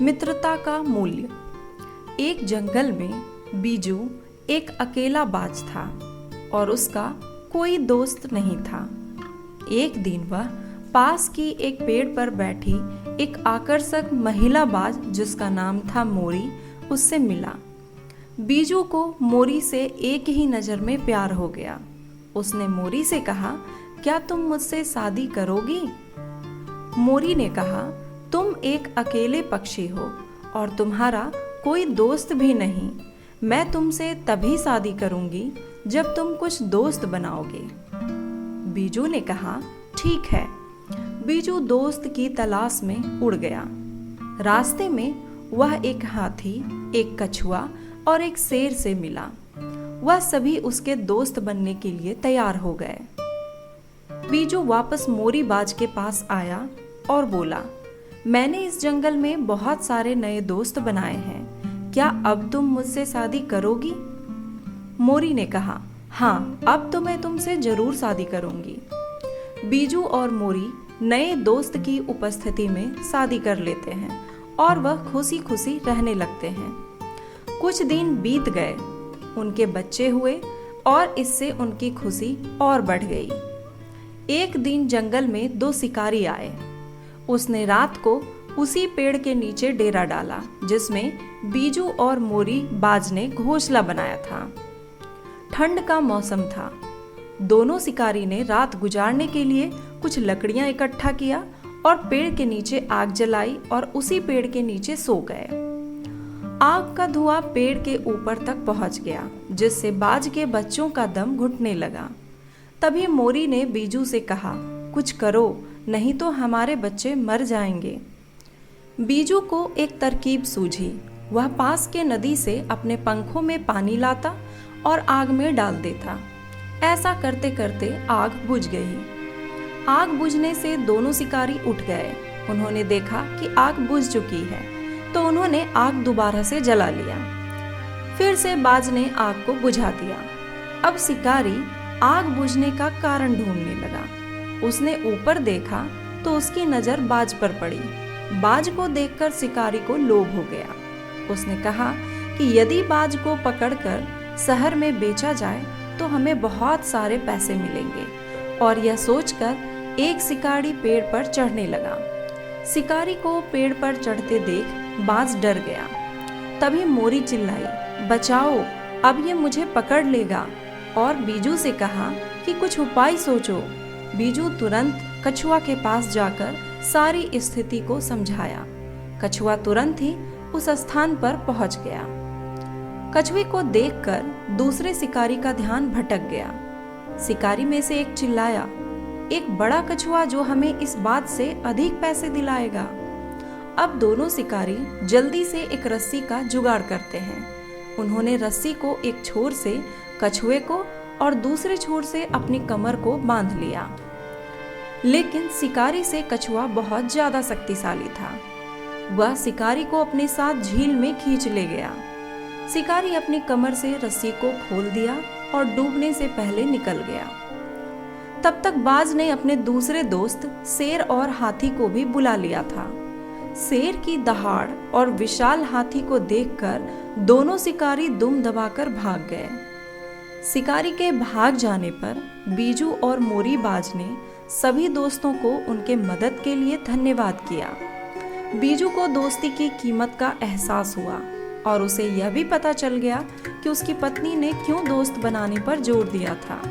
मित्रता का मूल्य। एक जंगल में बीजू एक अकेला बाज था और उसका कोई दोस्त नहीं था। एक दिन वह पास की एक पेड़ पर बैठी एक आकर्षक महिला बाज जिसका नाम था मोरी उससे मिला। बीजू को मोरी से एक ही नज़र में प्यार हो गया। उसने मोरी से कहा, क्या तुम मुझसे शादी करोगी? मोरी ने कहा, तुम एक अकेले पक्षी हो और तुम्हारा कोई दोस्त भी नहीं। मैं तुमसे तभी शादी करूंगी जब तुम कुछ दोस्त बनाओगे। बीजू ने कहा, ठीक है। बीजू दोस्त की तलाश में उड़ गया। रास्ते में वह एक हाथी, एक कछुआ और एक शेर से मिला। वह सभी उसके दोस्त बनने के लिए तैयार हो गए। बीजू वापस मोरी बाज के पास आया और बोला, मैंने इस जंगल में बहुत सारे नए दोस्त बनाए हैं। क्या अब तुम मुझसे शादी करोगी? मोरी ने कहा, हाँ, अब तो मैं तुमसे जरूर शादी करूंगी। बीजू और मोरी नए दोस्त की उपस्थिति में शादी कर लेते हैं और वह खुशी खुशी रहने लगते हैं। कुछ दिन बीत गए, उनके बच्चे हुए और इससे उनकी खुशी और बढ़ गई। एक दिन जंगल में दो शिकारी आए। उसने रात को उसी पेड़ के नीचे डेरा डाला जिसमें बीजू और मोरी बाज ने घोंसला बनाया था। ठंड का मौसम था। दोनों शिकारी ने रात गुजारने के लिए कुछ लकड़ियां इकट्ठा किया और पेड़ के नीचे आग जलाई और उसी पेड़ के नीचे सो गए। आग का धुआं पेड़ के ऊपर तक पहुंच गया जिससे बाज के बच्चों का दम घुटने लगा। तभी मोरी ने बीजू से कहा, कुछ करो, नहीं तो हमारे बच्चे मर जाएंगे। बीजू को एक तरकीब सूझी। वह पास के नदी से अपने पंखों में पानी लाता और आग में डाल देता। ऐसा करते करते आग बुझ गई। आग बुझने से दोनों शिकारी उठ गए। उन्होंने देखा कि आग बुझ चुकी है, तो उन्होंने आग दोबारा से जला लिया। फिर से बाज ने आग को बुझा दिया। अब शिकारी आग बुझने का कारण ढूंढने लगा। उसने ऊपर देखा तो उसकी नजर बाज पर पड़ी। बाज को देखकर शिकारी को लोभ हो गया। उसने कहा कि यदि बाज को पकड़कर शहर में बेचा जाए तो हमें बहुत सारे पैसे मिलेंगे। और यह सोचकर एक शिकारी पेड़ पर चढ़ने लगा। शिकारी को पेड़ पर चढ़ते देख बाज डर गया। तभी मोरी चिल्लाई, बचाओ, अब ये मुझे पकड़ लेगा। और बीजू से कहा कि कुछ उपाय सोचो। बीजू तुरंत कछुआ के पास जाकर सारी स्थिति को समझाया। कछुआ तुरंत ही उस स्थान पर पहुंच गया। कछुए को देखकर दूसरे शिकारी का ध्यान भटक गया। शिकारी में से एक चिल्लाया, एक बड़ा कछुआ जो हमें इस बात से अधिक पैसे दिलाएगा। अब दोनों शिकारी जल्दी से एक रस्सी का जुगाड़ करते हैं। उन्होंने रस्सी को एक छोर से कछुए को और दूसरे छोर से अपनी कमर को बांध लिया। लेकिन शिकारी से कछुआ बहुत ज्यादा शक्तिशाली था। वह शिकारी को अपने साथ झील में खींच ले गया। शिकारी अपनी कमर से रस्सी को खोल दिया और डूबने से पहले निकल गया। तब तक बाज ने अपने दूसरे दोस्त शेर और हाथी को भी बुला लिया था। शेर की दहाड़ और विशाल हाथी को देखकर दोनों शिकारी दुम दबाकर भाग गए। शिकारी के भाग जाने पर बीजू और मोरी बाज ने सभी दोस्तों को उनके मदद के लिए धन्यवाद किया। बीजू को दोस्ती की कीमत का एहसास हुआ और उसे यह भी पता चल गया कि उसकी पत्नी ने क्यों दोस्त बनाने पर जोर दिया था।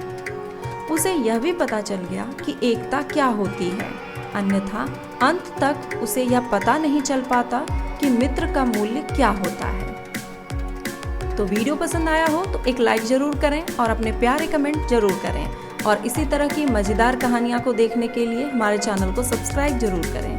उसे यह भी पता चल गया कि एकता क्या होती है, अन्यथा अंत तक उसे यह पता नहीं चल पाता कि मित्र का मूल्य क्या होता है। तो वीडियो पसंद आया हो तो एक लाइक जरूर करें और अपने प्यारे कमेंट जरूर करें। और इसी तरह की मज़ेदार कहानियाँ को देखने के लिए हमारे चैनल को सब्सक्राइब जरूर करें।